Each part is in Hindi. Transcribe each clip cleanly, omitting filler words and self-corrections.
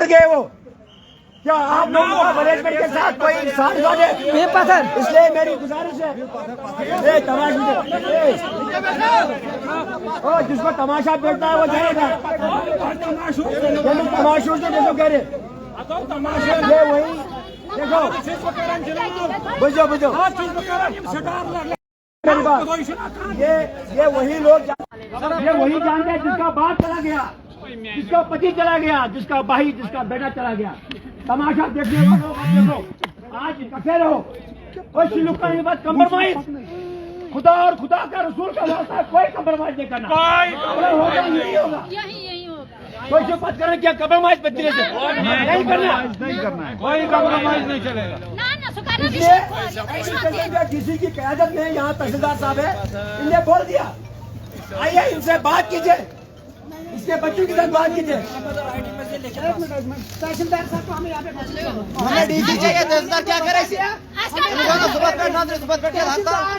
गए वो। क्या आप लोगों का मैनेजमेंट के साथ कोई इंसान है? पत्थर इसलिए मेरी गुजारिश है, जिसको तमाशा बैठता है वो जाएगा। तमाशू से देखो कह रहे ये वही देखो बुझो बुझो ये वही लोग ये वही जानते हैं जिसका बाप चला गया, जिसका पति चला गया, जिसका भाई, जिसका बेटा चला गया। तमाशा देखने वालों देखो, आज इकट्ठे रहो। कोई सिलूक का बात कंप्रोमाइज, खुदा और खुदा का रसूल का वास्ता कोई कंप्रोमाइज नहीं करना, होगा नहीं होगा, कोई जो बात करना क्या कंप्रोमाइज बच्चे से नहीं करना, कोई कंप्रोमाइज नहीं चलेगा। किसी की क़यादत में यहाँ तहसीलदार साहब है, इन्हें बोल दिया आइए इनसे बात कीजिए, इसके बच्चों के साथ बात कीजिए। तहसीलदार साहब को हमें यहाँ पे हमें डीसी चाहिए, तहसीलदार क्या करे?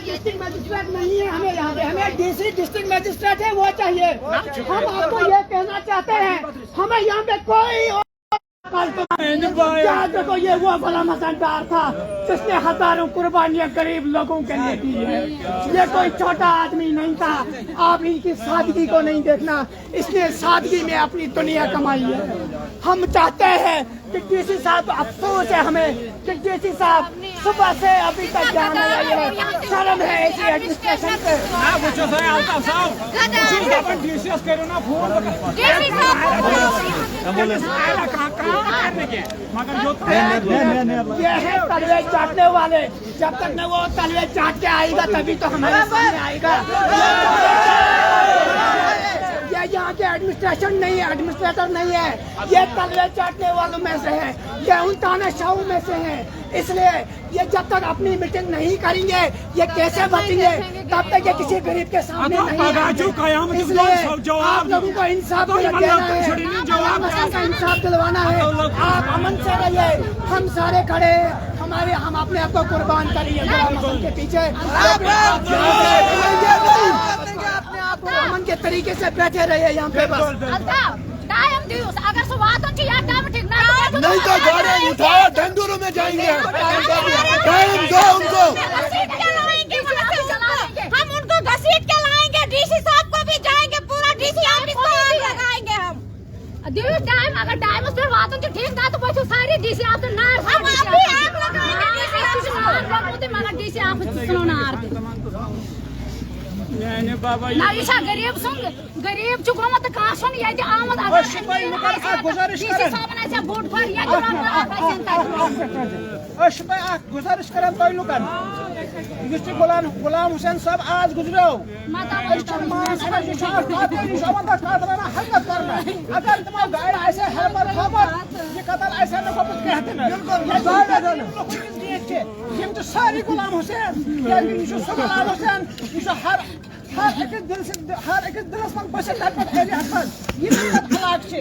डिस्ट्रिक्ट मजिस्ट्रेट नहीं है हमें यहाँ पे, हमें डीसी डिस्ट्रिक्ट मजिस्ट्रेट है वो चाहिए। हम आपको ये कहना चाहते हैं हमें यहाँ पे कोई देखो ये वो गुलाम हसन डार था जिसने हजारों कुर्बानियां गरीब लोगों के लिए दी है। ये कोई छोटा आदमी नहीं था। आप इनकी सादगी को नहीं देखना, इसने सादगी में अपनी दुनिया कमाई है। हम चाहते हैं कि डीसी साहब, अफसोस है हमें कि डीसी साहब सुबह से अभी तक ध्यान नहीं आई है। शर्म है ऐसी एडमिनिस्ट्रेशन पे। ये है तलवे चाटने वाले, जब तक न वो तलवे चाट के आएगा तभी तो हमारे सामने आएगा। ये यहाँ के एडमिनिस्ट्रेशन नहीं है, एडमिनिस्ट्रेटर नहीं है, ये तलवे चाटने वालों में से है, ये उन तानाशाहों में से है। इसलिए ये जब तक अपनी मीटिंग नहीं करेंगे ये कैसे बचेंगे, तब तक ये किसी गरीब के सामने नहीं। इसलिए आप लोगों को इंसाफ दिलाना है, इंसाफ दिलवाना है। आप अमन से रहिए, हम सारे खड़े, हम अपने आप को कुर्बान करिए के पीछे। अमन के तरीके से बैठे रहिए यहाँ पे बस। अगर नहीं तो गाड़ी उठाओ, डंडूरों में जाएंगे। टाइम दो उनको, हम उनको घसीट के लाएंगे, डीसी साहब को भी जाएंगे, पूरा डीसी ऑफिस को लगाएंगे हम। टाइम अगर टाइम उस पर बात होती ठीक ना तो वो सारी डीसी आप तो ना हम आप भी आग लगाएंगे मगर डीसी ऑफिस सुनो ना आरती ना ईशा गरीब सुन गरीब चुको मत कहां सुन ये आमद अगर डीसी साहब ने ऐसे वोट पर या गुजारिश करन तोय लुकन डिस्ट्रिक्ट गुलाम हुसैन साहब आज गुजरो अगर तुम गाइड ऐसे हेल्पर खबर ये कतल ऐसे न कुछ कहते ना ये तो सारी गुलाम हुसैन या ये गुलाम हुसैन ये हर एक दिलस मन बस ये खलाक के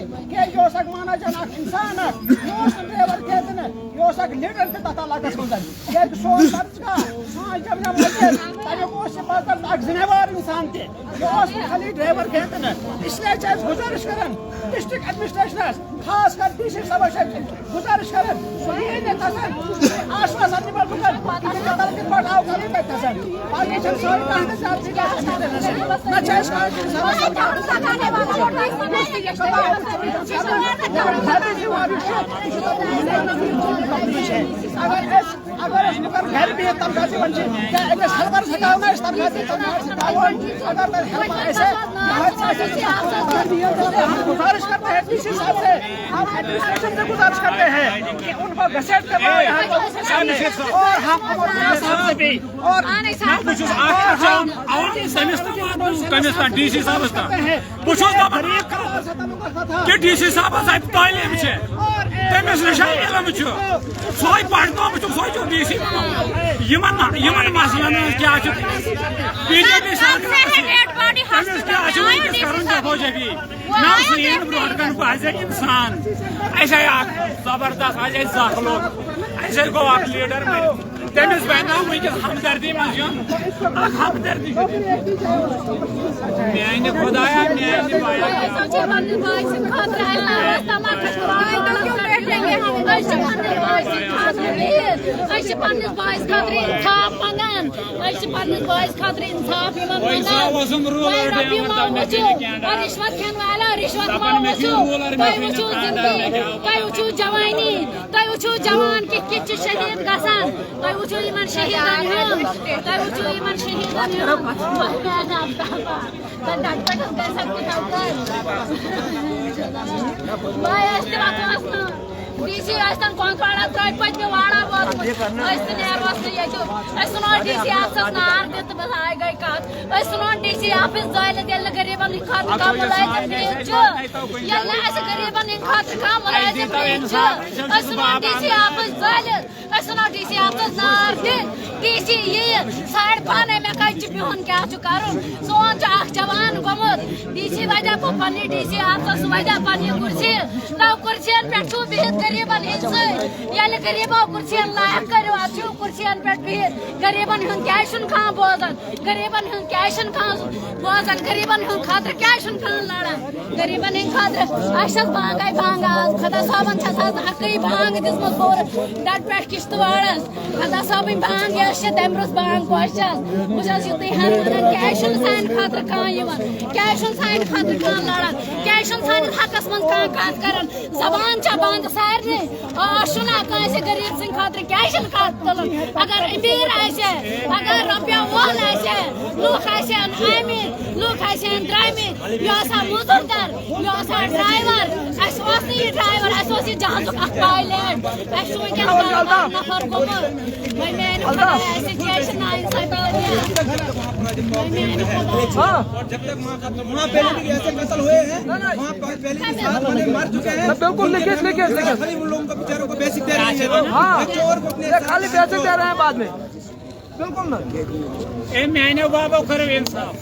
योसक माना जन इंसान योस ड्राइवर कहते हैं योसक लीडर के तता लागस मंदन ये सोच सर्च का हां जब मजल ताकि वो से बात एक जिम्मेदार इंसान थे योस खाली ड्राइवर कहते हैं। इसलिए चाहे गुजारिश करन डिस्ट्रिक्ट एडमिनिस्ट्रेशन खास कर डीसी साहब से गुजारिश करन ये नेता सर आश्वासन निभा बुकन कतल के बढ़ाओ करी बैठा सर बाकी सब सारी कहते साहब ना चाहे अगर घर भी तमगाजी बन क्या ऐसे हलवर सकाओ ना इस तमगाजी सकाओ अगर ऐसे हम गुजारिश करते हैं डीसी साहब से, हम एडमिनिस्ट्रेशन से गुजारिश करते हैं कि उनको घसीट कर और हम साहब से भी और डीसी साहब कि डीसी साहब तालीम तमिस नशा इलम सोई पढ़न सो डीसी मसलन क्या बीजेपी सरकार ब्रोह कन इंसान ऐसे जबरदस्त आज जख लोग ऐसे गो लीडर तमिस बना वस हमदर्दी हमदर्दी मान खुदाया मान रिश्वत खेन वाला रिश्वत तुम जवानी तुम जवान कित शहीद गसान तुम शहीदन डीसी कंकवाड़ा त्रे पे वाड़ा डीसी ऑफिस नार दित आय गई कत डीसी ऑफिस जल गरीबन खातर कम मुलाजिम गरीबन खातर कम मुलाजिम डीसी ऑफिस जल डीसी ऑफिस नार दित डीसी ये साड़ पाने में कह बिहन क्या कर सोन जवान गोमुत डीसी वजह बह पन्नी डीसी ऑफिस वजह पन्नी कुर्सी तव कुर्सियन पे बिहित गरीबन हिंद गरीबो कुर्सियन लायक करो अच्छो कुर्सियन पे बिहित गरीबन हिंद क्या खान बोजन गरीबन हिंद क्या खान बोजन गरीबन हिंद खातर क्या खान लड़ान गरीबन हिंद खातर भांग आई भांग आज खदा साहबन हकई भांग दिसम बोर डट पे किश्तवाड़स खदा साहब भांग तम रोज भांग गोश बस युत हर क्या सान खातर कहां क्या सान खातर कहां लड़ान क्या सान हकस मन कहां कर जबान बंद सारे शुना कह गरीब सिंह खातर क्या तुलन अगर अमीर अगर रुपया वोल लूख आमिर लूख द्रामित यह मुजुर कर यह ड्राइवर यह ड्राइवर यह जहाज पायलट नफर गोमुत मेन खुदा जब तक वहाँ पहले भी ऐसे कत्ल हुए हैं, वहाँ पहले भी 7 बंदे मर चुके हैं। बिल्कुल लिखिए खाली उन लोगों को बेचारों को बेसिक दे रहे हैं। हाँ चोर को अपने खाली बेसिक दे रहे हैं बाद में। बिल्कुल ना मैंने बाबा करो इंसाफ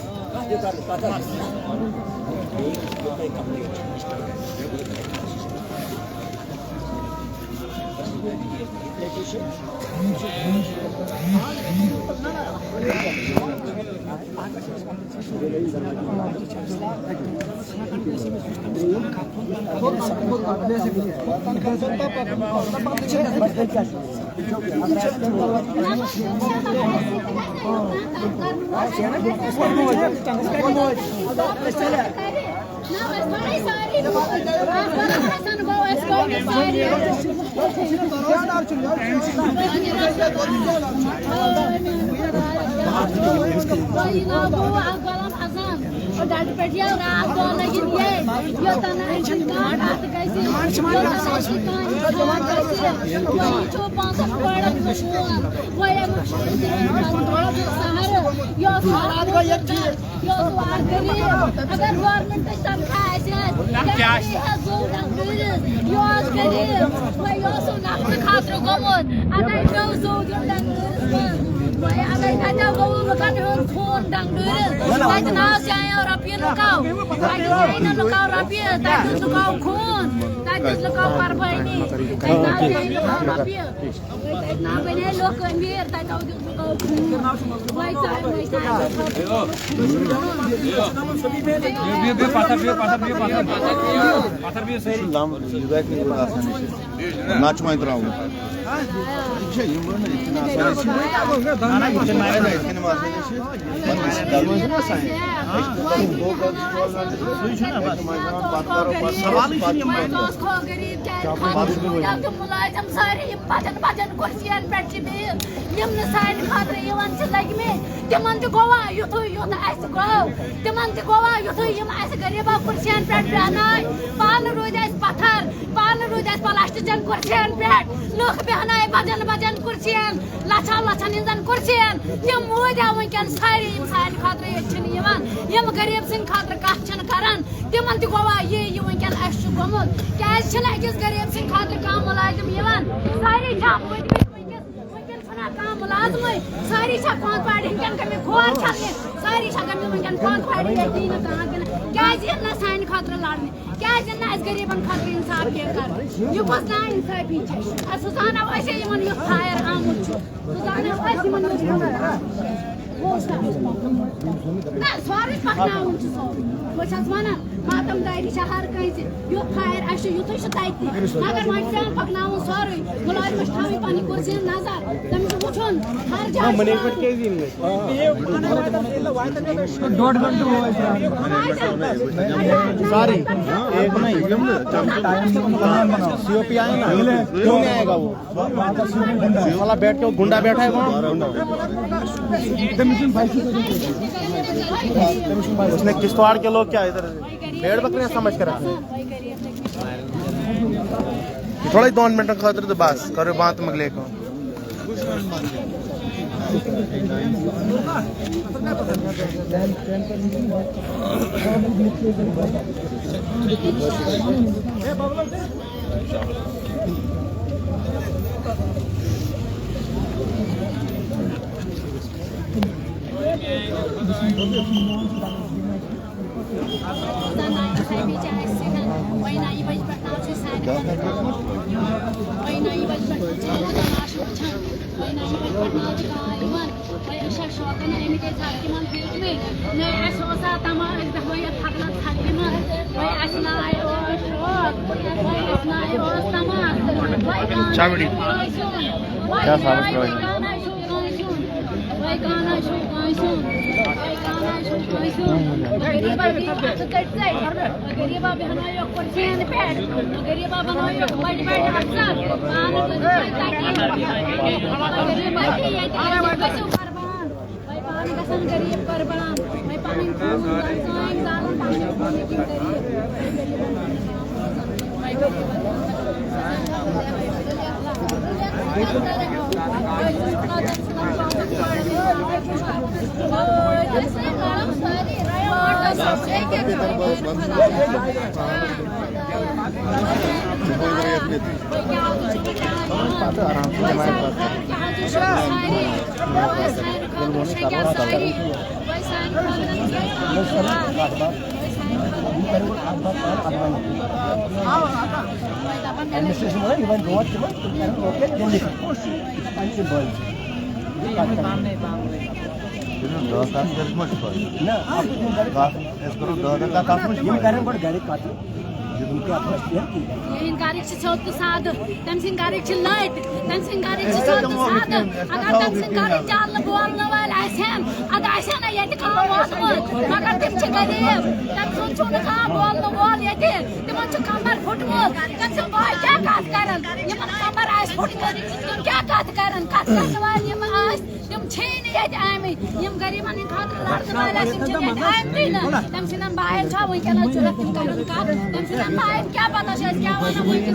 मुलाजिम सारे भजन भजन कुर्सियन पे सान खातर लगे तिमन गोवा युथ युथ गो तिमन गोवा युथ गरीबो कुर्सियन पे बेहनाय पान रूद पत्थर पान रूद प्लास्टिकन कुर्सियन पे लुख बेहनाय भजन भजन कुर्सियन लछन लछन हिंदन कुर्सियन तम मूदा वनकन सारे सान खातर यम गरीब सिंह खातर कथ करान तिमन गोवा ये वनकन गोमुत क्या अकिस गरीब सिंह खातर कह मुलाजिम सारे मुलाजम सारी कौंतवाड़ हिंकन गमी खोर छलने सारी गमी वनकन कौंतवाड़ क्या सान खातर लड़ने क्या गरीबन खातर इंसाफ कर यह कस ना इंसाफी सह जानो फायर आमुत सह जानो ना सारे पकनाउन छ सो बस वनान मातम डायरी छ हर कहीं यो फायर अश युथै छ ताइति मगर वहां से पकनाउन सारे मुलाजिम थावी पानी कुर्सी नजर तम वुछन हर जा मैनेजमेंट के दिन में ये डोड घंटे हुआ सॉरी एक नहीं सीओपी आए ना क्यों नहीं आएगा वो साला बैठ के गुंडा बैठा है वहाँ उसने किश्तवाड़ के लोग क्या इधर भेड़ बकरियां समझ कर थोड़ा 2 मिनट खातिर तो बस करो बात मगले को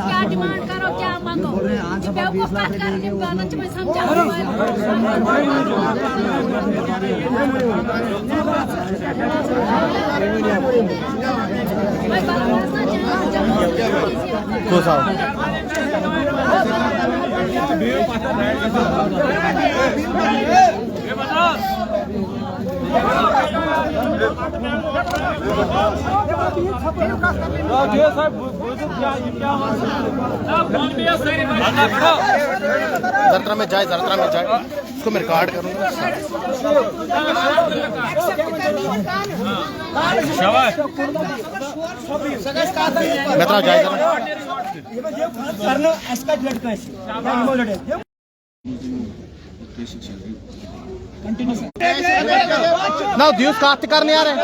क्या डिमांड करो क्या मांगो बेवकूफ बात कर मैं समझा जरत्रा में जाए इसको मैं रिकॉर्ड करूंगा मैं जाए ना दिवस कास्ट करने आ रहे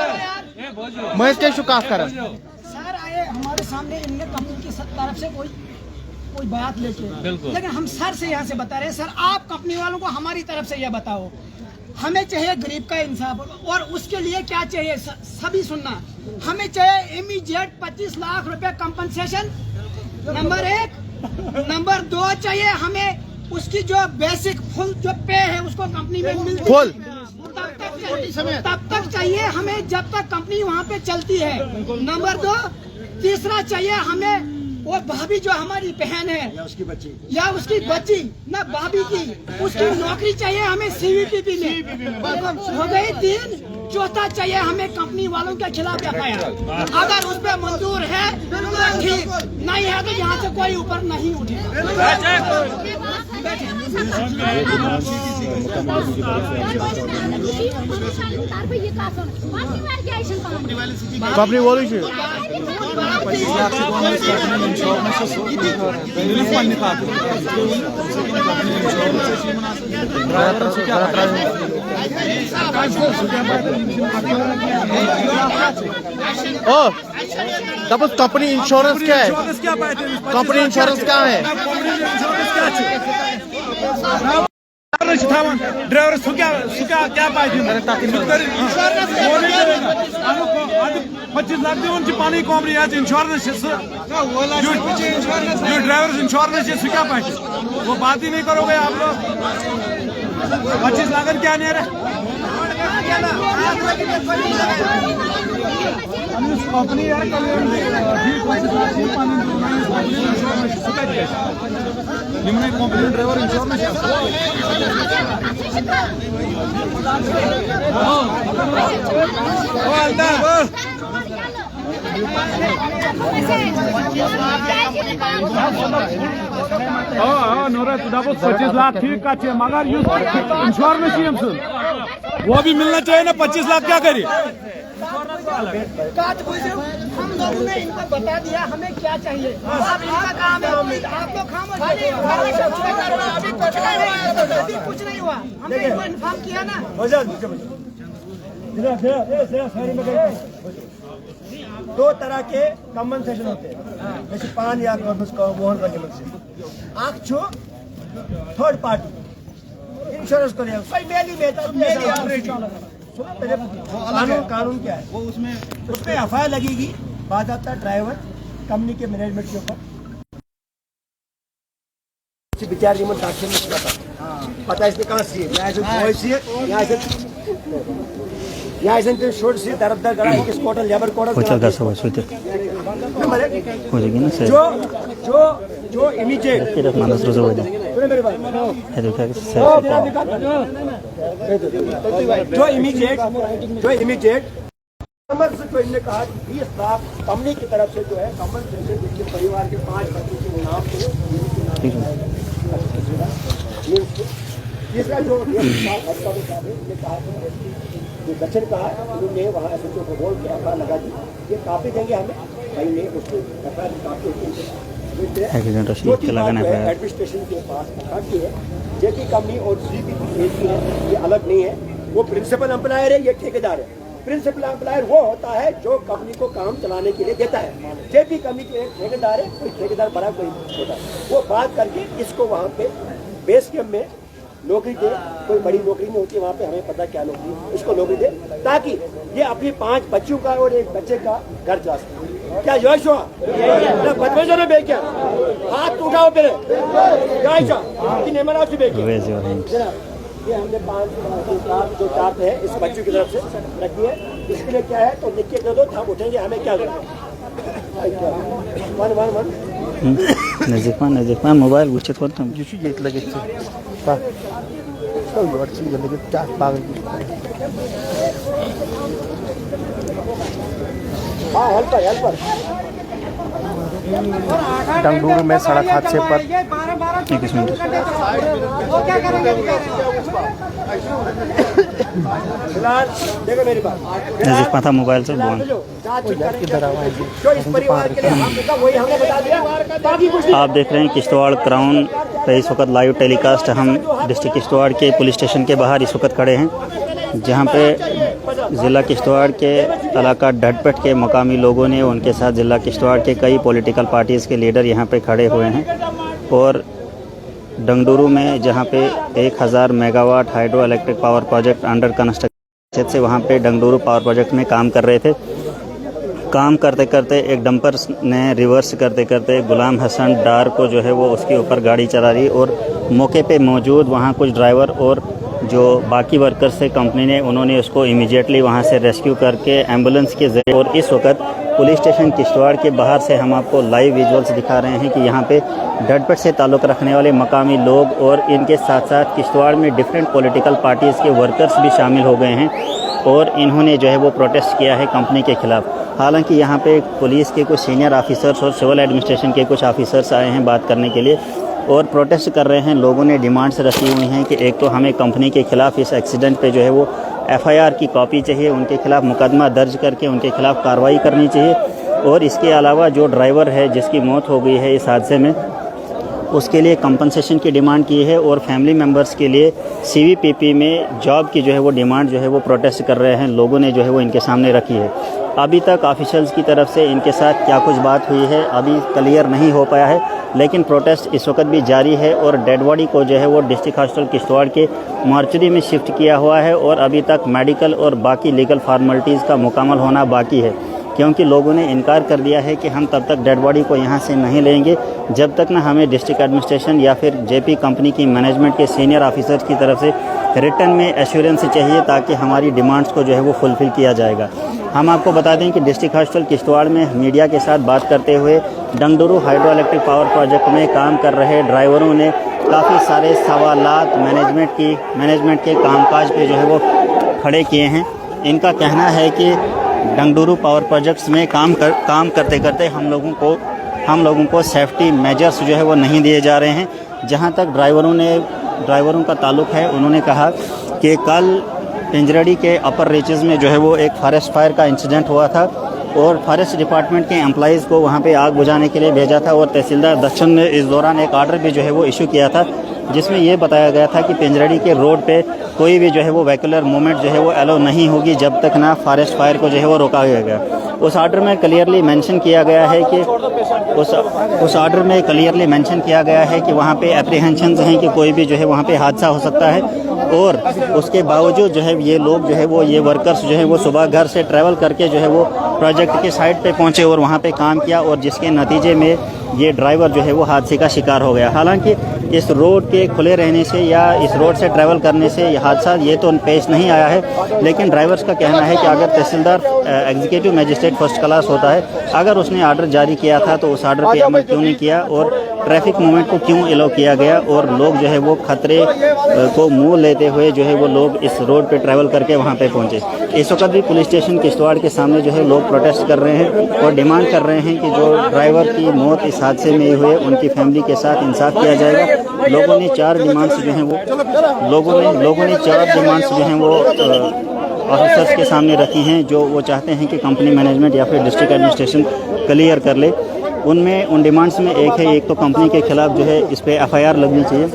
महेश के कास्ट कर सर आए हमारे सामने इनने कंपनी की तरफ से कोई बात लेके लेकिन हम सर से यहाँ से बता रहे हैं सर आप कंपनी वालों को हमारी तरफ से यह बताओ हमें चाहिए गरीब का इंसाफ और उसके लिए क्या चाहिए सभी सुनना हमें चाहिए इमीडिएट 25 लाख रुपए कंपनसेशन नंबर 1 नंबर 2 चाहिए हमें उसकी जो बेसिक फुल जो पे है उसको कंपनी में मिलती फुल तब तक चाहिए हमें जब तक कंपनी वहाँ पे चलती है नंबर 2 तीसरा चाहिए हमें वो भाभी जो हमारी बहन है या उसकी बच्ची ना भाभी की उसकी नौकरी चाहिए हमें सीवीपीपी में हो गई 3 चौथा चाहिए हमें कंपनी वालों के खिलाफ एफआईआर अगर उस पर मंजूर है तो ठीक नहीं है तो यहाँ से कोई ऊपर नहीं उठेगा Company वॉल्यूम छे ओ तब कंपनी इंश्योरेंस क्या है कंपनी इंश्योरेंस क्या है ड्राइवर क्या पाए 25 लाख दिवन पानी कंपनी इंश्योरेंस जो ड्राइवर इंश्योरेंस क्या पाए वो बात ही नहीं करोगे आप लोग 25 लाख क्या नहीं रहे कंपनी यार company driver insurance Nora 25 lakh ठीक है मगर इंश्योरेंस वो भी मिलना चाहिए ना 25 लाख क्या करिए हम लोगों ने इनको बता दिया हमें क्या चाहिए अब इनका काम है आप लोग खामोश अभी कुछ नहीं हुआ हमने इनको इन्फॉर्म किया ना दो तरह के कंपनसेशन होते हैं जैसे पान या मोहन का नियम से आँख छो थर्ड पार्टी इंश्योरेंस को लिया कानून क्या है वो उसमें एफआईआर लगेगी बाज़ाब्ता ड्राइवर कंपनी के मैनेजमेंट के ऊपर बेचारे रिमोट साक्ष्य में पता इसने कहाँ सी यहाँ से शोर से दरदर गड़ा किस कोटल लेबर कोटल जो इमीडिएट जो इनने कहा 20 लाख कंपनी की तरफ से जो है कंपनसेशन जिनके परिवार के 5 बच्चों के नाम तीसरा जो कहा जो दक्षिण कहा उन्होंने वहाँ एसएचओ को बोल के एफआईआर लगा दी ये काफी देंगे हमें भाई ने उसको एफआईआर काफी एडमिनिस्ट्रेशन के पास की है जेपी कंपनी और सीपी है ये अलग नहीं है वो प्रिंसिपल एम्प्लॉयर है ये ठेकेदार है प्रिंसिपल एम्प्लॉयर वो होता है जो कंपनी को काम चलाने के लिए देता है जेपी कंपनी के एक ठेकेदार है कोई ठेकेदार बड़ा कोई छोटा वो बात करके इसको वहाँ पे बेस कैंप में नौकरी दे कोई बड़ी नौकरी नहीं होती वहाँ पे हमें पता क्या नौकरी इसको नौकरी दे ताकि ये अपनी 5 बच्चों का और एक बच्चे का घर चला सके क्या जोश हुआ बदमाशों ने बेच हाथ उठाओ पहले ये हमने 5 जो चार्ट है इस बच्चों की तरफ से रखी है इसके लिए क्या है तो लिख के दे दो हम उठेंगे हमें क्या नजदीक मोबाइल गुच्छत होता ये लगे हाँ हेल्पर डंगडूर में सड़क हादसे पर 21 मिनट फिलहाल देखो मेरी बात नजदीक पाथा मोबाइल से बोल आप देख रहे हैं किश्तवाड़ क्राउन पे इस वक्त लाइव टेलीकास्ट हम डिस्ट्रिक्ट किश्तवाड़ के पुलिस स्टेशन के बाहर इस वक्त खड़े हैं जहां पे ज़िला किश्तवाड़ के इलाका ढटपट के मकामी लोगों ने उनके साथ ज़िला किश्तवाड़ के कई पॉलिटिकल पार्टीज़ के लीडर यहां पे खड़े हुए हैं और डंगडूरू में जहां पे 1000 megawatt hydro electric power project under construction से वहां पे डंगडूरू पावर प्रोजेक्ट में काम कर रहे थे। काम करते करते एक डंपर ने रिवर्स करते करते गुलाम हसन डार को जो है वो उसके ऊपर गाड़ी चला रही और मौके पे मौजूद वहाँ कुछ ड्राइवर और जो बाकी वर्कर्स थे कंपनी ने उन्होंने उसको इमीडिएटली वहाँ से रेस्क्यू करके एम्बुलेंस के जरिए और इस वक्त पुलिस स्टेशन किश्तवाड़ के बाहर से हम आपको लाइव विजुअल्स दिखा रहे हैं कि यहाँ पे ढटपट से ताल्लुक़ रखने वाले मकामी लोग और इनके साथ साथ किश्तवाड़ में डिफरेंट पॉलिटिकल पार्टीज़ के वर्कर्स भी शामिल हो गए हैं और इन्होंने जो है वो प्रोटेस्ट किया है कंपनी के ख़िलाफ़। हालांकि यहाँ पे पुलिस के कुछ सीनियर ऑफिसर्स और सिविल एडमिनिस्ट्रेशन के कुछ ऑफिसर्स आए हैं बात करने के लिए, और प्रोटेस्ट कर रहे हैं। लोगों ने डिमांड्स रखी हुई हैं कि एक तो हमें कंपनी के ख़िलाफ़ इस एक्सीडेंट पे जो है वो FIR की कॉपी चाहिए, उनके खिलाफ़ मुकदमा दर्ज करके उनके खिलाफ़ कार्रवाई करनी चाहिए, और इसके अलावा जो ड्राइवर है जिसकी मौत हो गई है इस हादसे में, उसके लिए कंपनसेशन की डिमांड की है, और फैमिली मेम्बर्स के लिए CVPP में जॉब की जो है वो डिमांड जो है वो प्रोटेस्ट कर रहे हैं। लोगों ने जो है वो इनके सामने रखी है। अभी तक ऑफिशियल्स की तरफ से इनके साथ क्या कुछ बात हुई है अभी क्लियर नहीं हो पाया है, लेकिन प्रोटेस्ट इस वक्त भी जारी है, और डेड बॉडी को जो है वो डिस्ट्रिक्ट हॉस्पिटल किश्तवाड़ के मार्चरी में शिफ्ट किया हुआ है, और अभी तक मेडिकल और बाकी लीगल फार्मेलिटीज़ का मुकम्मल होना बाकी है, क्योंकि लोगों ने इनकार कर दिया है कि हम तब तक डेड बॉडी को यहाँ से नहीं लेंगे जब तक ना हमें डिस्ट्रिक्ट एडमिनिस्ट्रेशन या फिर JP कंपनी की मैनेजमेंट के सीनियर ऑफिसर्स की तरफ से रिटर्न में एश्योरेंस चाहिए, ताकि हमारी डिमांड्स को जो है वो फुलफ़िल किया जाएगा। हम आपको बता दें कि डिस्ट्रिक्ट हॉस्पिटल किश्तवाड़ में मीडिया के साथ बात करते हुए डंगडुरू हाइड्रो इलेक्ट्रिक पावर प्रोजेक्ट में काम कर रहे ड्राइवरों ने काफ़ी सारे सवालात मैनेजमेंट के कामकाज पे जो है वो खड़े किए हैं। इनका कहना है कि डंगडुरू पावर प्रोजेक्ट्स में काम करते करते हम लोगों को सेफ्टी मेजर्स जो है वो नहीं दिए जा रहे हैं। जहां तक ड्राइवरों का ताल्लुक है, उन्होंने कहा कि कल पिंजरड़ी के अपर रीचेस में जो है वो एक फॉरेस्ट फायर का इंसिडेंट हुआ था, और फॉरेस्ट डिपार्टमेंट के एम्प्लॉइज़ को वहाँ पे आग बुझाने के लिए भेजा था, और तहसीलदार दक्षिण ने इस दौरान एक आर्डर भी जो है वो इशू किया था, जिसमें ये बताया गया था कि पिंजरड़ी के रोड पे कोई भी जो है वो व्हीकुलर मूवमेंट जो है वो अलाउ नहीं होगी जब तक ना फॉरेस्ट फायर को जो है वो रोका गया। उस आर्डर में क्लियरली मेंशन किया गया है कि कि वहाँ पे एप्रीहेंशंस हैं कि कोई भी जो है वहाँ पे हादसा हो सकता है, और उसके बावजूद जो है ये लोग जो है वो ये वर्कर्स जो है वो सुबह घर से ट्रैवल करके जो है वो प्रोजेक्ट के साइट पे पहुँचे और वहाँ पे काम किया, और जिसके नतीजे में ये ड्राइवर जो है वो हादसे का शिकार हो गया। हालांकि इस रोड के खुले रहने से या इस रोड से ट्रैवल करने से ये हादसा ये तो पेश नहीं आया है, लेकिन ड्राइवर्स का कहना है कि अगर तहसीलदार एग्जीक्यूटिव मजिस्ट्रेट फर्स्ट क्लास होता है, अगर उसने आर्डर जारी किया था तो उस आर्डर पे अमल क्यों नहीं किया, और ट्रैफिक मूवमेंट को क्यों अलाउ किया गया, और लोग जो है वो खतरे को मुँह लेते हुए जो है वो लोग इस रोड पे ट्रैवल करके वहाँ पे पहुँचे। इस वक्त भी पुलिस स्टेशन किश्तवाड़ के सामने जो है लोग प्रोटेस्ट कर रहे हैं और डिमांड कर रहे हैं कि जो ड्राइवर की मौत इस हादसे में हुए उनकी फैमिली के साथ इंसाफ किया जाएगा। लोगों ने 4 डिमांड्स जो हैं वो ऑफिसर्स के सामने रखी हैं, जो वो चाहते हैं कि कंपनी मैनेजमेंट या फिर डिस्ट्रिक्ट एडमिनिस्ट्रेशन क्लियर कर ले। उन डिमांड्स में एक तो कंपनी के खिलाफ जो है इस पर FIR लगनी चाहिए,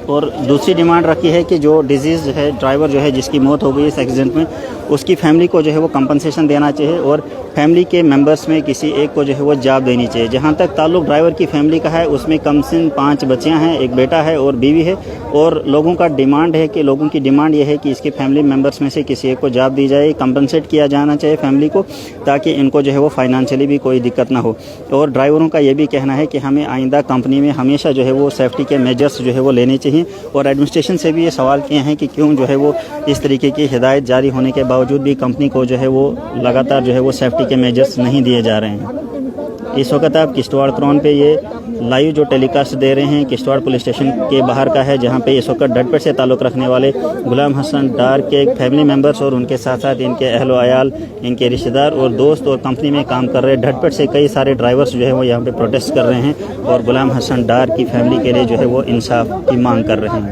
और दूसरी डिमांड रखी है कि जो डिजीज़ है ड्राइवर जो है जिसकी मौत हो गई इस एक्सीडेंट में, उसकी फैमिली को जो है वो कंपनसेशन देना चाहिए, और फैमिली के मेंबर्स में किसी एक को जो है वो जॉब देनी चाहिए। जहां तक ताल्लुक ड्राइवर की फैमिली का है, उसमें कम से कम 5 बच्चियां हैं, एक बेटा है और बीवी है, और लोगों की डिमांड ये है कि इसके फैमिली मेंबर्स में से किसी एक को जॉब दी जाए, कंपनसेट किया जाना चाहिए फैमिली को, ताकि इनको जो है वो फाइनेंशियली भी कोई दिक्कत ना हो। और ड्राइवरों का ये भी कहना है कि हमें आइंदा कंपनी में हमेशा जो है वो सेफ्टी के मेजर्स जो है वो लेने चाहिए, और एडमिनिस्ट्रेशन से भी ये सवाल किए हैं कि क्यों जो है वो इस तरीके की हिदायत जारी होने के बावजूद भी कंपनी को जो है वो लगातार जो है वो सेफ्टी के मेजर्स नहीं दिए जा रहे हैं। इस वक्त आप किश्तवाड़ क्राउन पे ये लाइव जो टेलीकास्ट दे रहे हैं किश्तवाड़ पुलिस स्टेशन के बाहर का है, जहां पे इस वक्त डडपेट से ताल्लुक़ रखने वाले गुलाम हसन डार के फैमिली मेंबर्स और उनके साथ साथ इनके अहलो अयाल, इनके रिश्तेदार और दोस्त और कंपनी में काम कर रहे डडपेट से कई सारे ड्राइवर्स जो है वो यहाँ पे प्रोटेस्ट कर रहे हैं, और गुलाम हसन डार की फैमिली के लिए जो है वो इंसाफ की मांग कर रहे हैं।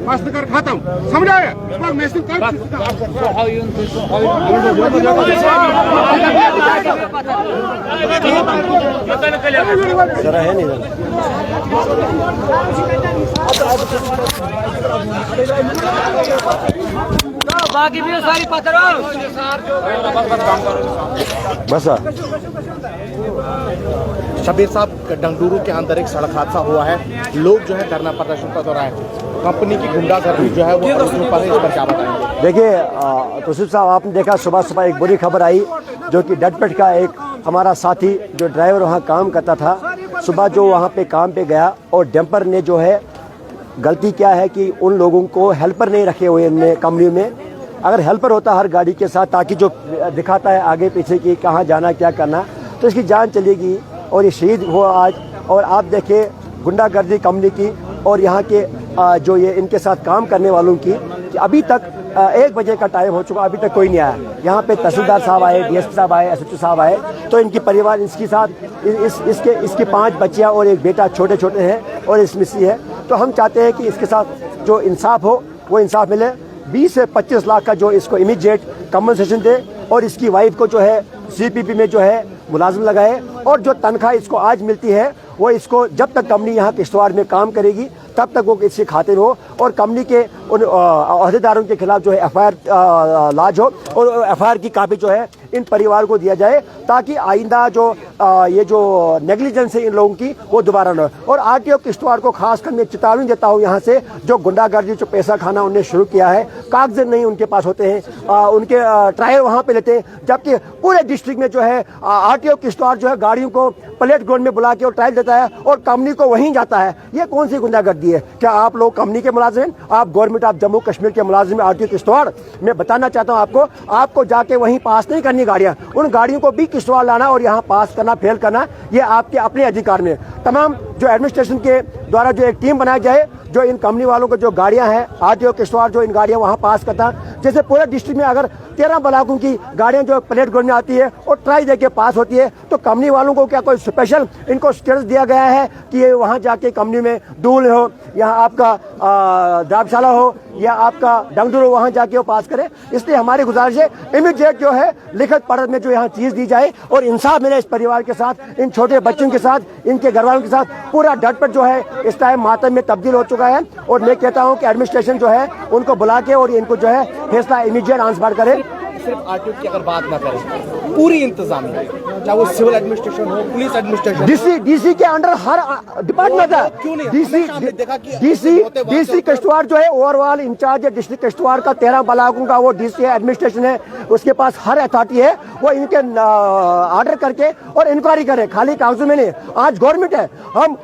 मस्त कर खत्म समझाया मैसेज कर है नहीं बाकी भी सारी पत्थर बस शबीर साहब, डंगडुरू के अंदर एक सड़क हादसा हुआ है, लोग जो है धरना प्रदर्शन कर रहे हैं, कंपनी की गुंडागर्दी जो है वो इस पर क्या बताएंगे? देखिए तौसीफ साहब, आपने देखा सुबह सुबह एक बुरी खबर आई, जो कि डडपेट का एक हमारा साथी जो ड्राइवर वहाँ काम करता था, सुबह जो वहाँ पे काम पे गया और डंपर ने जो है गलती क्या है कि उन लोगों को हेल्पर नहीं रखे हुए इनने कंपनी में, अगर हेल्पर होता हर गाड़ी के साथ, ताकि जो दिखाता है आगे पीछे की कहाँ जाना क्या करना, तो इसकी जान चलेगी और ये शहीद हुआ आज। और आप देखिए गुंडागर्दी कंपनी की और यहाँ के जो ये इनके साथ काम करने वालों की, कि अभी तक 1 बजे का टाइम हो चुका, अभी तक कोई नहीं आया। यहाँ पे तहसीलदार साहब आए, डीएसपी साहब आए, एसएचओ साहब आए, तो इनकी परिवार इसके साथ इसकी 5 बच्चियाँ और एक बेटा छोटे छोटे हैं और इस मिस्सी है। तो हम चाहते हैं कि इसके साथ जो इंसाफ हो वो इंसाफ मिले। 20 से 25 लाख का जो इसको इमीडिएट कंपनसेशन दे और इसकी वाइफ को जो है सीपीपी में जो है मुलाजिम लगाए, और जो तनख्वाह इसको आज मिलती है वो इसको जब तक कंपनी यहाँ किश्तवाड़ में काम करेगी तब तक वो इसके खाते में हो, और कंपनी के उन अहदेदारों के खिलाफ जो है एफआईआर लॉन्च हो और एफआईआर की कापी जो है इन परिवार को दिया जाए, ताकि आइंदा जो ये जो नेग्लिजेंस है इन लोगों की वो दोबारा न हो। और आरटीओ किश्तवाड़ को खासकर मैं चेतावनी देता हूँ यहाँ से, जो गुंडागर्दी जो पैसा खाना उन्होंने शुरू किया है, कागज नहीं उनके पास होते हैं, उनके ट्रायल वहाँ पे लेते हैं, जबकि पूरे डिस्ट्रिक्ट में जो है आरटीओ किश्तवाड़ जो है गाड़ियों को प्लेट ग्राउंड में बुला के और ट्रायल देता है और कंपनी को वहीं जाता है। ये कौन सी गुंडागर्दी है? क्या आप लोग कंपनी के मुलाजिम हैं? आप गवर्नमेंट ऑफ जम्मू कश्मीर के मुलाजिम आरटीओ किश्तवाड़? मैं बताना चाहता हूँ आपको जाके वहीं पास नहीं करनी गाड़ियाँ, उन गाड़ियों को भी किश्तवाड़ लाना और यहाँ पास करना, फेल करना, ये आपके अपने अधिकार में। तमाम जो एडमिनिस्ट्रेशन के द्वारा जो एक टीम बनाई जाए, जो इन कंपनी वालों को जो गाड़ियां हैं आरटीओ किश्तवाड़ जो इन गाड़ियां वहां पास करता, जैसे पूरे डिस्ट्रिक्ट में अगर 13 ब्लॉकों की गाड़ियां जो प्लेट ग्राउंड में आती है और ट्राई देके पास होती है, तो कंपनी वालों को क्या कोई स्पेशल इनको स्टेटस दिया गया है कि ये वहां जाके कंपनी में दूल हो, यहाँ आपका द्राक्षाला हो या आपका डंगडूर हो, वहां जाके वो पास करे? इसलिए हमारी गुजारिश है इमीडिएट जो है लिखित पढ़त में जो यहाँ चीज दी जाए और इंसाफ मिले इस परिवार के साथ, इन छोटे बच्चों के साथ, इनके घर वालों के साथ। पूरा डटपट जो है इस टाइम मातम में तब्दील हो चुका है, और मैं कहता हूं कि एडमिनिस्ट्रेशन जो है उनको बुला के और इनको जो है फैसला इमीडिएट आंसर करे। सिर्फ आरटीओ की अगर बात ना करें, पूरी इंतजामिया, चाहे वो सिविल एडमिनिस्ट्रेशन हो, पुलिस एडमिनिस्ट्रेशन, डीसी के अंडर हर डिपार्टमेंट है। क्यों नहीं? डीसी किश्तवाड़ जो है ओवरऑल इंचार्ज है डिस्ट्रिक्ट किश्तवाड़ का, 13 ब्लॉकों का वो डीसी है, एडमिनिस्ट्रेशन है, उसके पास हर अथॉरिटी है, वो इनके ऑर्डर करके और इंक्वायरी करे, खाली कागजों में नहीं। आज गवर्नमेंट है, हम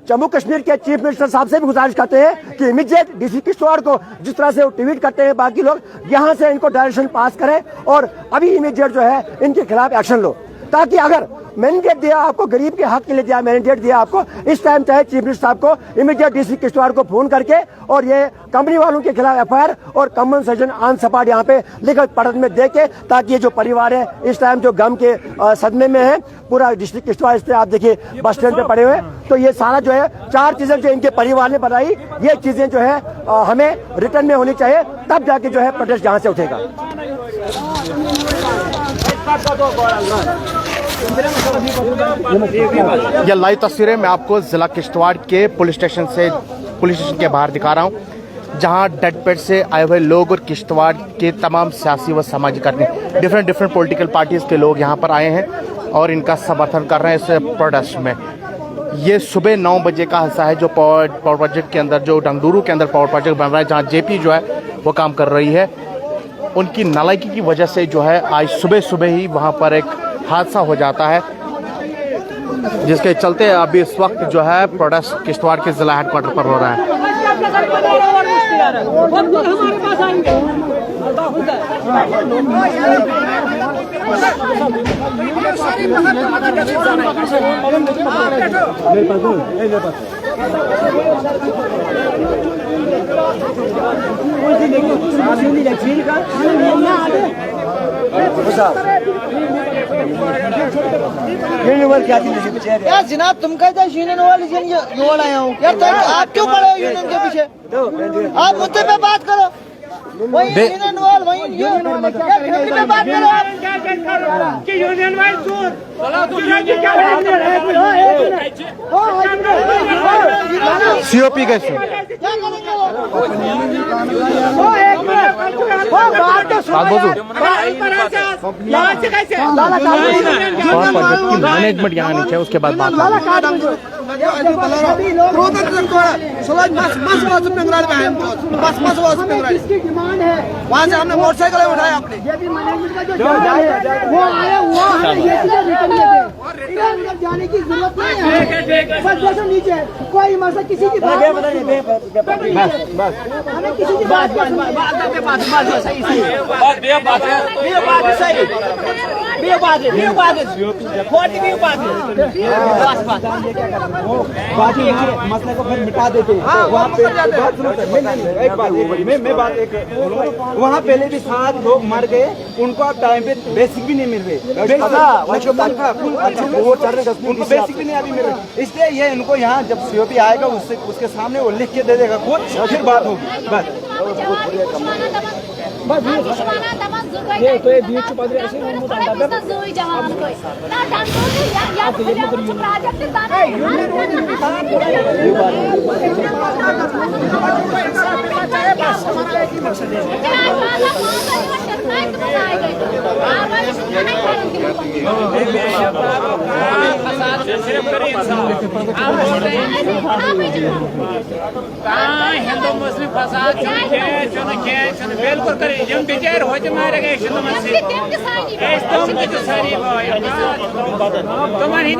जम्मू कश्मीर के चीफ मिनिस्टर साहब से भी गुजारिश करते हैं कि इमीडिएट डीसी किश्तवाड़ को जिस तरह से वो ट्वीट करते हैं बाकी लोग, यहाँ से इनको डायरेक्शन पास करें और अभी इमीडिएट जो है इनके खिलाफ एक्शन लो, ताकि अगर मैंडेट दिया आपको, गरीब के हक के लिए दिया मैंडेट दिया आपको, इस टाइम चाहे चीफ मिनिस्टर साहब को इमीडिएट डीसी किश्तवाड़ को फोन करके और ये कंपनी वालों के खिलाफ एफआईआर और कंपनसेशन ऑन स्पॉट यहाँ पे लिखित पढ़त में दे के, ताकि ये जो परिवार है इस टाइम जो गम के सदमे में है, पूरा डिस्ट्रिक्ट किश्तवाड़ इस आप देखिए बस स्टैंड पे पड़े हुए, तो ये सारा जो है 4 चीजें जो इनके परिवार ने बताई, ये चीजें जो है हमें रिटर्न में होनी चाहिए, तब जाके जो है प्रोटेस्ट यहाँ से उठेगा। यह लाइव तस्वीरें मैं आपको जिला किश्तवाड़ के पुलिस स्टेशन के बाहर दिखा रहा हूं, जहां डटपेट से आए हुए लोग और किश्तवाड़ के तमाम सियासी व सामाजिक कर्मी, डिफरेंट पॉलिटिकल पार्टीज के लोग यहां पर आए हैं और इनका समर्थन कर रहे हैं इस प्रोटेस्ट में। ये सुबह 9 बजे का हिस्सा है जो पावर प्रोजेक्ट के अंदर, जो डंगडूरू के अंदर पावर प्रोजेक्ट बन रहा है, जहाँ जेपी जो है वो काम कर रही है। उनकी नालायकी की वजह से जो है आज सुबह ही वहाँ पर एक हादसा हो जाता है, जिसके चलते अभी इस वक्त जो है प्रोटेस्ट किश्तवाड़ के जिला हेडक्वार्टर पर हो रहा है। यार जनाब, तुम कहते हैं यूनियन वाले आया हूँ यार, तो आप क्यों पड़े हो यूनियन के पीछे? आप मुद्दे पे बात करो, वही यूनियन वाले, वही यूनियन पे बात करो आप कि यूनियन वाले सीओपी कैसे मैनेजमेंट यहाँ नीचे, उसके बाद बात वहाँ से हमने मोटरसाइकिल उठाया अपने, वो आया हुआ उधर जाने की जरूरत नहीं है। बस जैसे नीचे कोई मसला किसी की बात हमें किसी की बात मसले को फिर मिटा देते हैं। वहाँ पे वहाँ पहले भी 7 लोग मर गए, उनको अब टाइम पे बेसिक भी नहीं मिल रहे, उनको बेसिक भी नहीं अभी मिल रहे। इसलिए ये इनको यहाँ जब सीओपी आएगा उसके सामने वो लिख के दे देगा कुछ, फिर बात होगी। बस ये तो ये बीच के padre ऐसे वो मुताबिक जोई जहां कोई ना डांटो या प्रोजेक्ट दाना हिंदू मुस्लिम फसाद बिल्कुल करे बिचार हो मारे गए तुम्हारी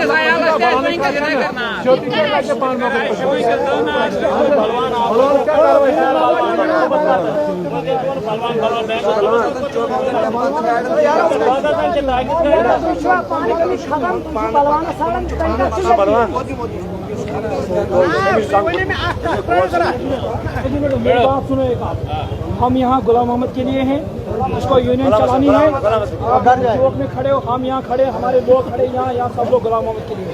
हम यहाँ गुलाम मोहम्मद के लिए हैं, उसको यूनियन चलानी है। चौक में खड़े हो, हम यहाँ खड़े, हमारे लोग खड़े यहाँ सब लोग गुलाम मोहम्मद के लिए।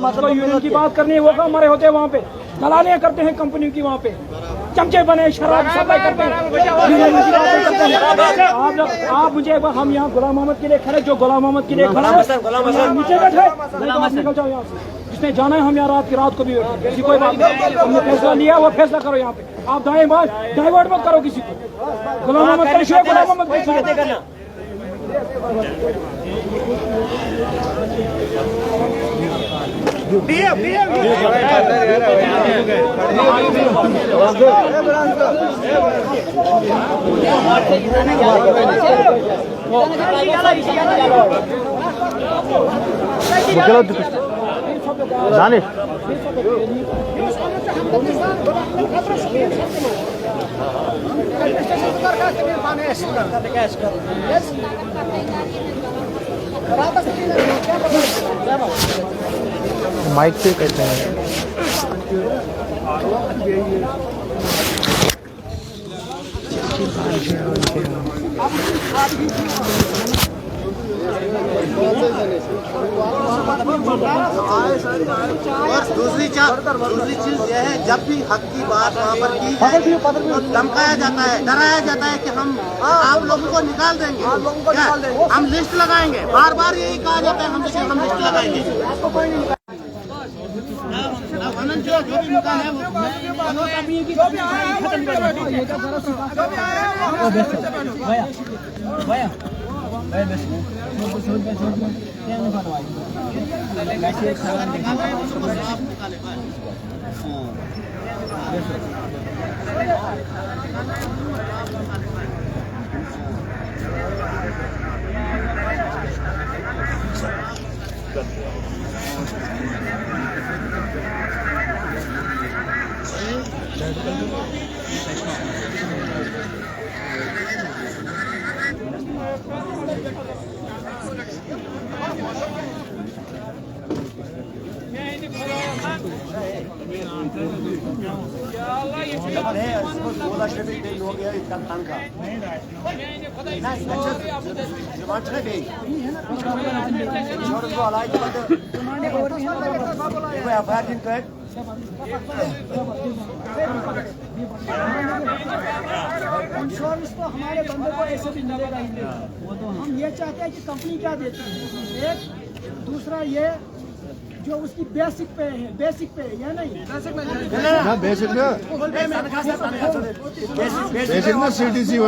उसको यूनियन की बात करनी है, वो काम हमारे होते हैं वहाँ पे, दलालियाँ करते हैं कंपनी की, वहाँ पे चमचे बने, शराब सप्लाई करते हैं। आप मुझे हम यहाँ गुलाम मोहम्मद के लिए खड़े, जो गुलाम मोहम्मद के लिए खड़ा है नीचे बैठे, निकल जाओ यहाँ से। जिसने जाना है हम यहाँ रात को भी बैठे, किसी कोई बात नहीं। हमने फैसला लिया, वो फैसला करो यहाँ पे। आप डाइवर्ट मत करो किसी को। गुलाम मोहम्मद गुलाम मोहम्मद करना। दानिश माइक पे कहते हैं। और दूसरी चीज यह है, जब भी हक की बात वहाँ पर की जाए तो धमकाया जाता है, डराया जाता है कि हम आप लोगों को निकाल देंगे, हम लिस्ट लगाएंगे। बार बार यही कहा जाता है हम लिस्ट लगाएंगे। जो भी मुकाम है इंश्योरेंस तो हमारे बंदे को ऐसे भी मिलेगा ही नहीं। हम ये चाहते हैं कि कंपनी क्या देती है, एक दूसरा ये जो उसकी बेसिक पे है, बेसिक पे है या नहीं? बेसिक ना CTC हो।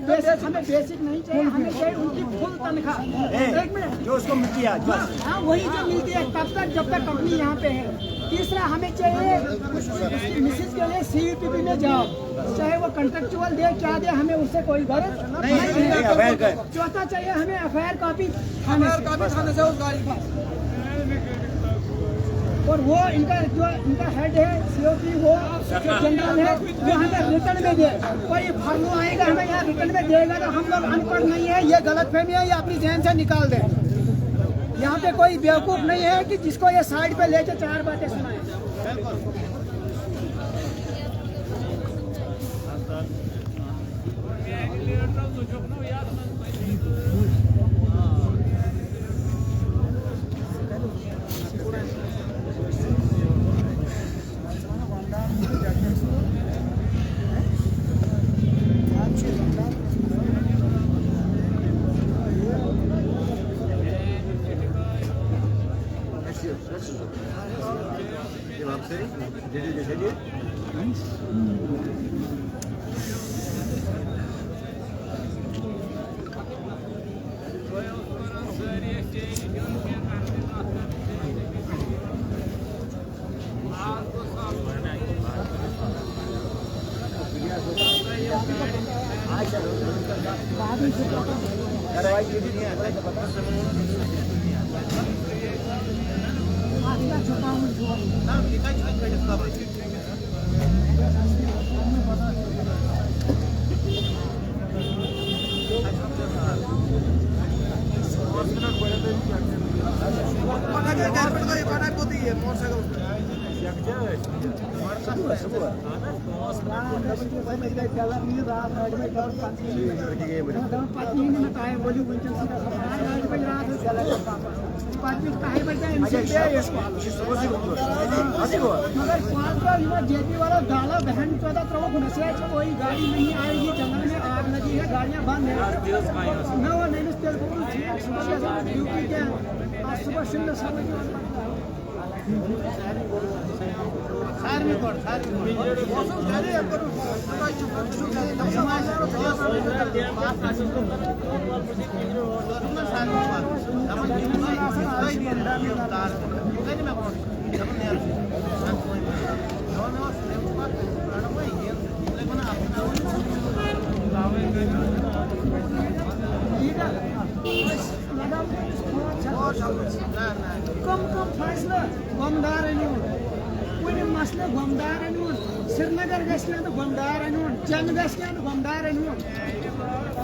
बेसिक हमें बेसिक नहीं चाहिए, हमें चाहिए उनकी फुल तनख्वाह। एक मिनट, जो उसको मिलती है, हाँ वही जो मिलती है तब तक जब तक कंपनी यहाँ पे है। तीसरा हमें चाहिए मिसेज के लिए CUPP में जॉब, चाहे वो कंट्रेक्चुअल दे क्या दे, हमें उससे कोई गरज नहीं है। चौथा चाहिए हमें एफआईआर कॉपी थाने से उस गाड़ी की, और वो इनका जो इनका हेड है सीओपी, वो जनरल है, वो हमें रिटर्न में दे। कोई फर्मो आएगा हमें यहाँ रिटर्न में देगा तो हम लोग अनपढ़ नहीं है, ये गलतफहमी है, ये अपनी जहन से निकाल दें। यहाँ पे कोई बेवकूफ नहीं है कि जिसको ये साइड पे लेके चार बातें सुनाए। जेपी वाला डाला बहन 14 करोड़ से कोई गाड़ी नहीं आएगी, जंगल में आग लगी है, गाड़ियां बंद है। न वो नहीं ड्यूटी के आज सुबह शिंदे कम फैसला गमदार कुछ मसले गमदार श्रीनगर गया तो गमदार जंग गया तो गमदार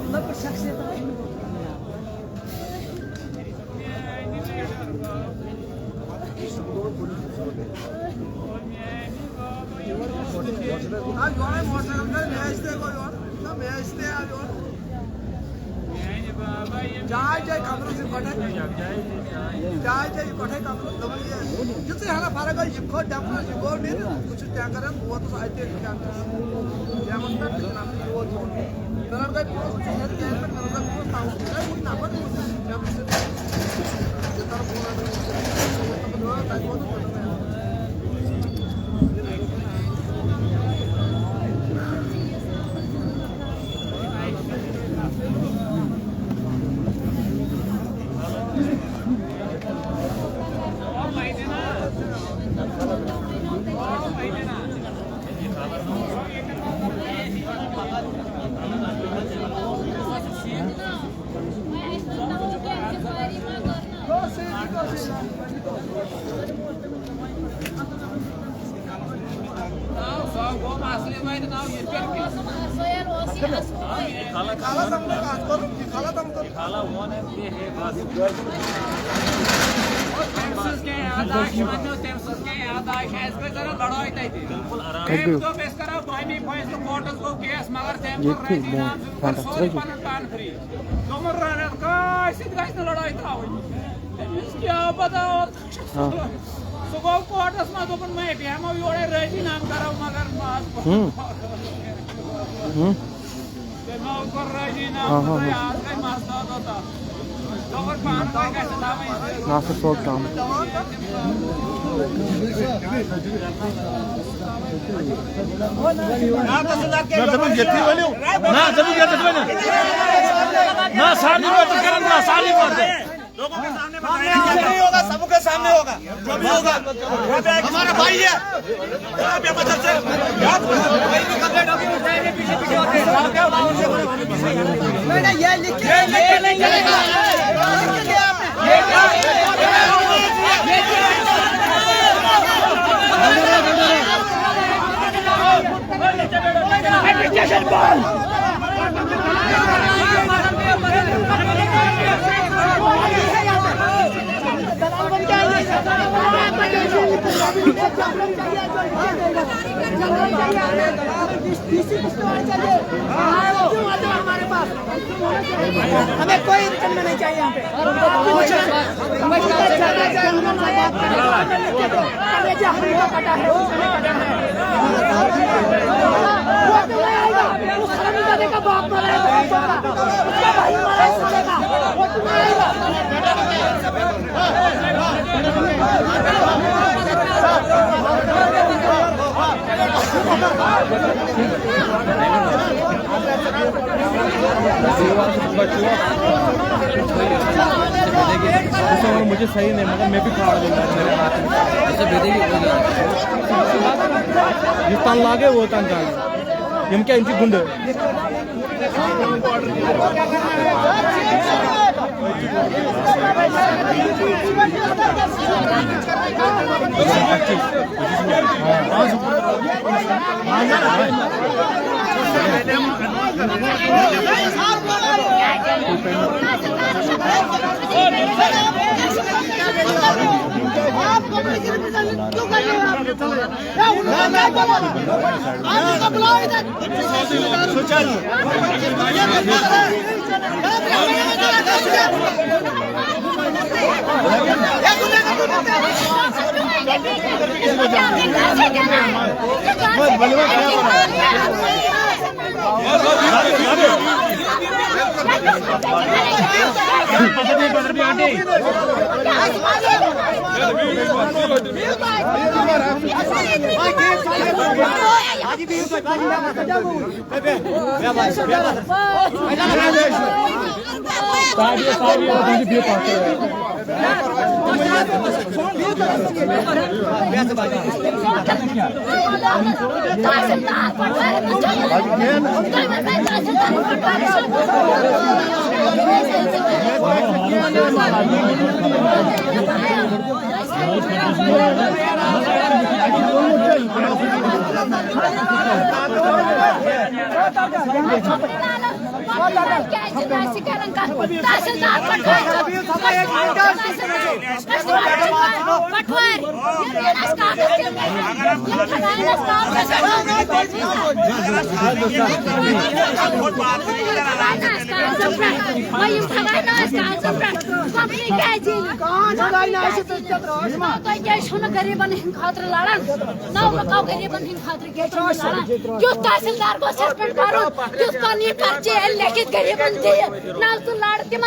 मतलब शख्सियत जाए कमरों से कटे कमरों जिससे हमारा फारक है जिनको डॉक्टर जिनको नहीं कुछ क्या करें वो तो आते हैं क्या क्या मतलब वो तो तरह का पोस्ट है क्या है तरह का पोस्ट आउट है वो ना पर जब से तरह पूरा वो तो क्या पता सुबह कोर्टस में तो मैं हम योड़े रही नाम करा मगर लोगों के सामने नहीं होगा, सबके सामने होगा, जो भी होगा हमारा भाई है। मैंने ये लिख के हमें कोई रिटर्न में नहीं चाहिए यहाँ पे। बाप मारा मुझे सही नहीं, मगर मैं भी फाड़ दूंगा मेरे हाथ में ऐसे भेदेगी ये तन लागे वो तन जागे हम क्या इनकी गुंड क्यों कर रहे हो आप बुलाओ इधर गरीबन हिंद खातर लड़न ना गरीबन हिंद खातर तहसीलदार को सस्पेंड करो लिखित गरीबन ना तू लड़ तिम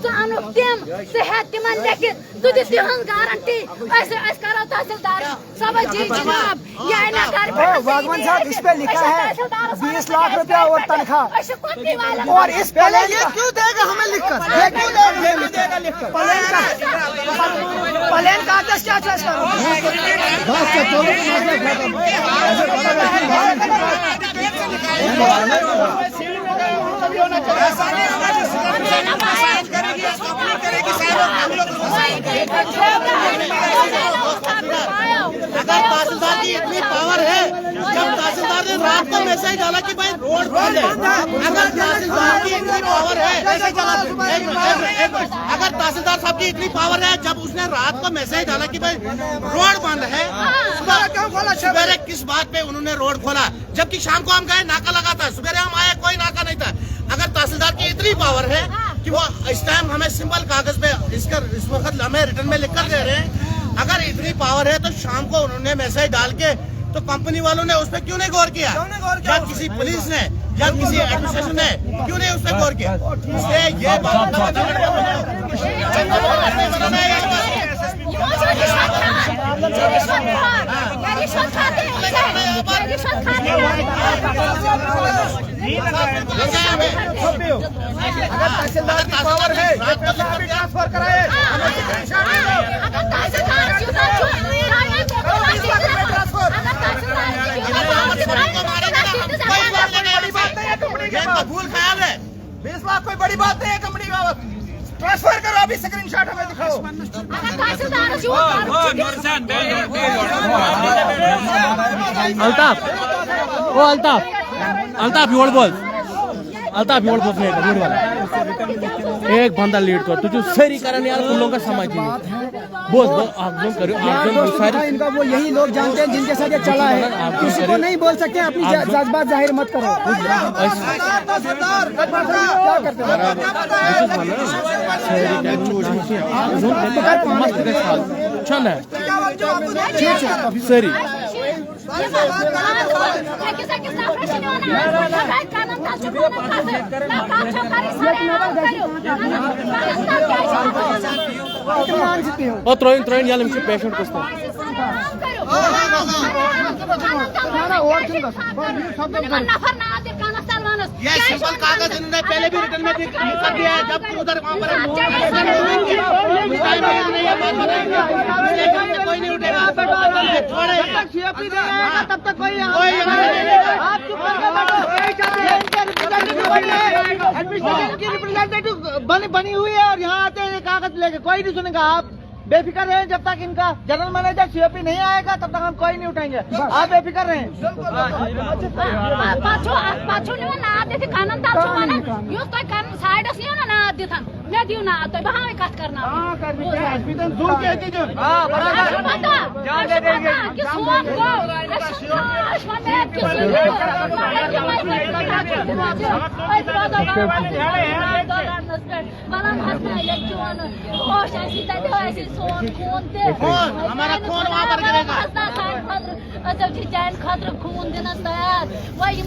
तम तिम लिखित तू दिहन गारंटी करो तहसीलदार सब जी जनाब भगवान साहब इस पे लिखा है 20 लाख रुपया और तनख्वाह और इस प्लेन ये क्यों देगा हमें लिखकर ये क्यों देगा लिखकर प्लेन का आदेश क्या अगर तहसीलदार की इतनी पावर है, जब तहसीलदार ने रात को मैसेज डाला कि भाई रोड बंद है, अगर तहसीलदार की इतनी पावर है, अगर तहसीलदार साहब की इतनी पावर है, जब उसने रात को मैसेज डाला कि भाई रोड बंद है, सवेरे किस बात पे उन्होंने रोड खोला? जबकि शाम को हम गए नाका लगा था, सवेरे हम आए कोई नाका नहीं था। अगर तहसीलदार की इतनी पावर है कि वो इस टाइम हमें सिंपल कागज पे इस वक्त हमें रिटर्न में लिख कर दे रहे हैं, अगर इतनी पावर है तो शाम को उन्होंने मैसेज डाल के तो कंपनी वालों ने उस पर क्यों नहीं गौर किया? या किसी पुलिस ने या किसी एडमिनिस्ट्रेशन ने क्यों नहीं उस पर गौर किया? इसलिए ये बात नहीं हो। अगर तहसीलदार की पावर है ये पैसा अभी ट्रांसफर कराए, हमें स्क्रीनशॉट दे दो। भूल ख्याल है 20 लाख कोई बड़ी बात नहीं है। कंपनी का ट्रांसफर करो, अभी स्क्रीनशॉट हमें दिखाओ। अल्ताफ ओ अल्ताफ योड बोल नहीं लीड वाला एक बंदा लीड कर तुझे सही कारण यार उन लोगों का समझ नहीं बोल इनका वो यही लोग जानते हैं जिनके साथ ये चला है, किसी को नहीं बोल सकते, अपनी जज्बात जाहिर मत करो। सरी ओ त्रोइन यार हम पेशेंट को ये सिंपल कागज इन्होंने पहले भी रिटर्न में कर दिया है। जब उधर वहाँ पर कोई नहीं उठेगा, तब तक कोई रिप्रेजेंटेटिव बनी हुई है और यहाँ आते हैं कागज लेके, कोई नहीं सुनेगा। आप बेफिक्र रहें, जब तक इनका जनरल मैनेजर सीओपी नहीं आएगा तब तक हम कोई नहीं उठाएंगे। आप बेफिक्र रहें। हमारा खून वहाँ पर गिरेगा। खून दिन तैयार वही